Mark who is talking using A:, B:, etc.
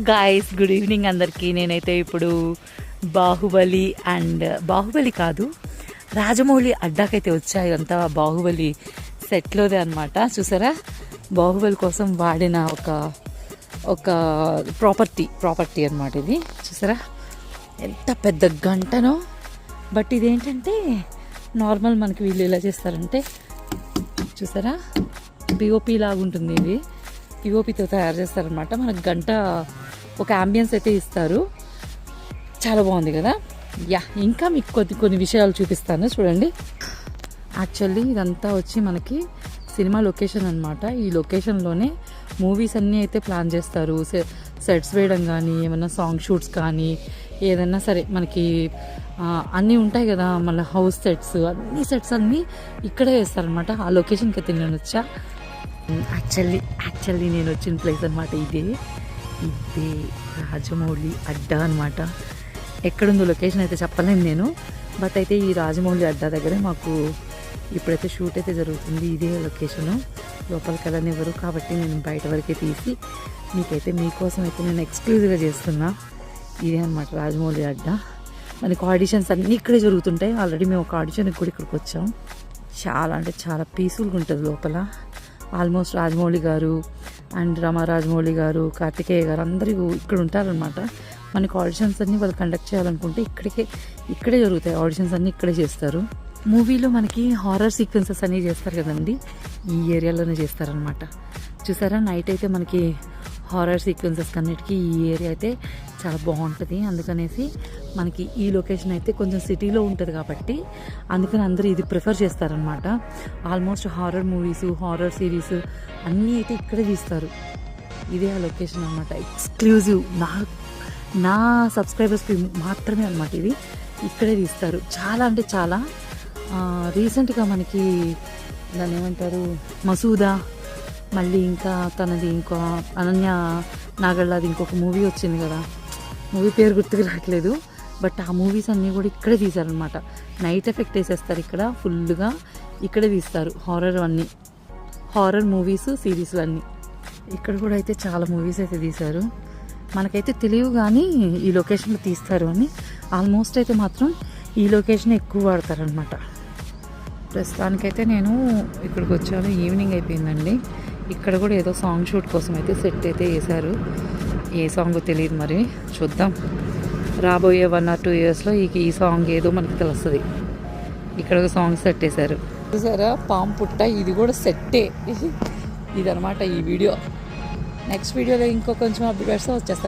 A: Guys, good evening అందరికీ. నేనైతే ఇప్పుడు బాహుబలి కాదు, రాజమౌళి అడ్డాకైతే వచ్చా. ఇదంతా బాహుబలి సెట్లోదే అనమాట. చూసారా, బాహుబలి కోసం వాడిన ఒక ప్రాపర్టీ అనమాట ఇది. చూసారా ఎంత పెద్ద గంటనో. బట్ ఇదేంటంటే నార్మల్ మనకి వీళ్ళు ఎలా చేస్తారంటే, చూసారా పిఓపి లాగా ఉంటుంది. ఇది పిఓపితో తయారు చేస్తారనమాట. మనకు గంట ఒక అంబియన్స్ అయితే ఇస్తారు. చాలా బాగుంది కదా. ఇంకా మీకు కొన్ని విషయాలు చూపిస్తాను చూడండి. యాక్చువల్లీ ఇదంతా వచ్చి మనకి సినిమా లొకేషన్ అనమాట. ఈ లొకేషన్లోనే మూవీస్ అన్నీ అయితే ప్లాన్ చేస్తారు. సెట్స్ వేయడం కానీ, ఏమైనా సాంగ్ షూట్స్ కానీ, ఏదైనా సరే మనకి అన్నీ ఉంటాయి కదా, మళ్ళీ హౌస్ సెట్స్, అన్ని సెట్స్ అన్నీ ఇక్కడే వేస్తారనమాట. ఆ లొకేషన్కి అయితే నేను వచ్చా. యాక్చువల్లీ నేను వచ్చిన ప్లేస్ అనమాట ఇదే రాజమౌళి అడ్డా అనమాట. ఎక్కడుందో లొకేషన్ అయితే చెప్పలేను నేను. బట్ అయితే ఈ రాజమౌళి అడ్డా దగ్గరే మాకు ఇప్పుడైతే షూట్ అయితే జరుగుతుంది. ఇదే లొకేషను. లోపలికి వెళ్ళనివ్వరు కాబట్టి నేను బయట వరకే తీసి మీకోసం అయితే నేను ఎక్స్క్లూజివ్గా చేస్తున్నా. ఇదే అనమాట రాజమౌళి అడ్డా. మనకి ఆడిషన్స్ అన్నీ ఇక్కడే జరుగుతుంటాయి. ఆల్రెడీ మేము ఒక ఆడిషన్కి కూడా ఇక్కడికి వచ్చాం. చాలా అంటే చాలా పీస్ఫుల్గా ఉంటుంది లోపల. ఆల్మోస్ట్ రాజమౌళి గారు అండ్ రమా రాజమౌళి గారు, కార్తికేయ గారు అందరూ ఇక్కడ ఉంటారనమాట. మనకి ఆడిషన్స్ అన్నీ వాళ్ళు కండక్ట్ చేయాలనుకుంటే ఇక్కడే జరుగుతాయి. ఆడిషన్స్ అన్నీ ఇక్కడే చేస్తారు. మూవీలో మనకి హారర్ సీక్వెన్సెస్ అన్నీ చేస్తారు కదండి, ఈ ఏరియాలోనే చేస్తారనమాట. చూసారా, నైట్ అయితే మనకి హారర్ సీక్వెన్సెస్ అన్నిటికీ ఈ ఏరియా అయితే చాలా బాగుంటుంది. అందుకనేసి మనకి ఈ లొకేషన్ అయితే కొంచెం సిటీలో ఉంటుంది కాబట్టి అందుకని అందరూ ఇది ప్రిఫర్ చేస్తారనమాట. Almost horror movies, horror series అన్నీ అయితే ఇక్కడే తీస్తారు. ఇదే ఆ లొకేషన్ అనమాట. ఎక్స్క్లూజివ్ నా సబ్స్క్రైబర్స్కి మాత్రమే అనమాట. ఇది ఇక్కడే తీస్తారు. చాలా అంటే చాలా రీసెంట్గా మనకి దాన్ని ఏమంటారు, మసూదా, మళ్ళీ ఇంకా తనది ఇంకో అనన్య నాగళ్ళది ఇంకొక మూవీ వచ్చింది కదా, మూవీ పేరు గుర్తుకు రావట్లేదు. బట్ ఆ మూవీస్ అన్నీ కూడా ఇక్కడే తీశారనమాట. నైట్ ఎఫెక్ట్ వేసేస్తారు ఇక్కడ ఫుల్గా. ఇక్కడే తీస్తారు హారర్ మూవీస్, సిరీస్లు అన్నీ. ఇక్కడ కూడా అయితే చాలా మూవీస్ అయితే తీశారు. మనకైతే తెలియదు కానీ ఈ లొకేషన్లో తీస్తారు అని. ఆల్మోస్ట్ అయితే మాత్రం ఈ లొకేషన్ ఎక్కువ వాడతారనమాట. ప్రస్తుతానికైతే నేను ఇక్కడికి వచ్చాను. ఈవినింగ్ అయిపోయిందండి. ఇక్కడ కూడా ఏదో సాంగ్ షూట్ కోసం అయితే సెట్ అయితే వేశారు. ఏ సాంగ్ తెలియదు, మరి చూద్దాం. రాబోయే 1 or 2 yearsలో ఈ సాంగ్ ఏదో మనకి తెలుస్తుంది. ఇక్కడ ఒక సాంగ్ సెట్ వేశారు. చూసారా, పాము పుట్ట, ఇది కూడా సెట్టే. ఇదనమాట ఈ వీడియో. నెక్స్ట్ వీడియోలో ఇంకో కొంచెం అప్డేట్స్ వచ్చేస్తాను.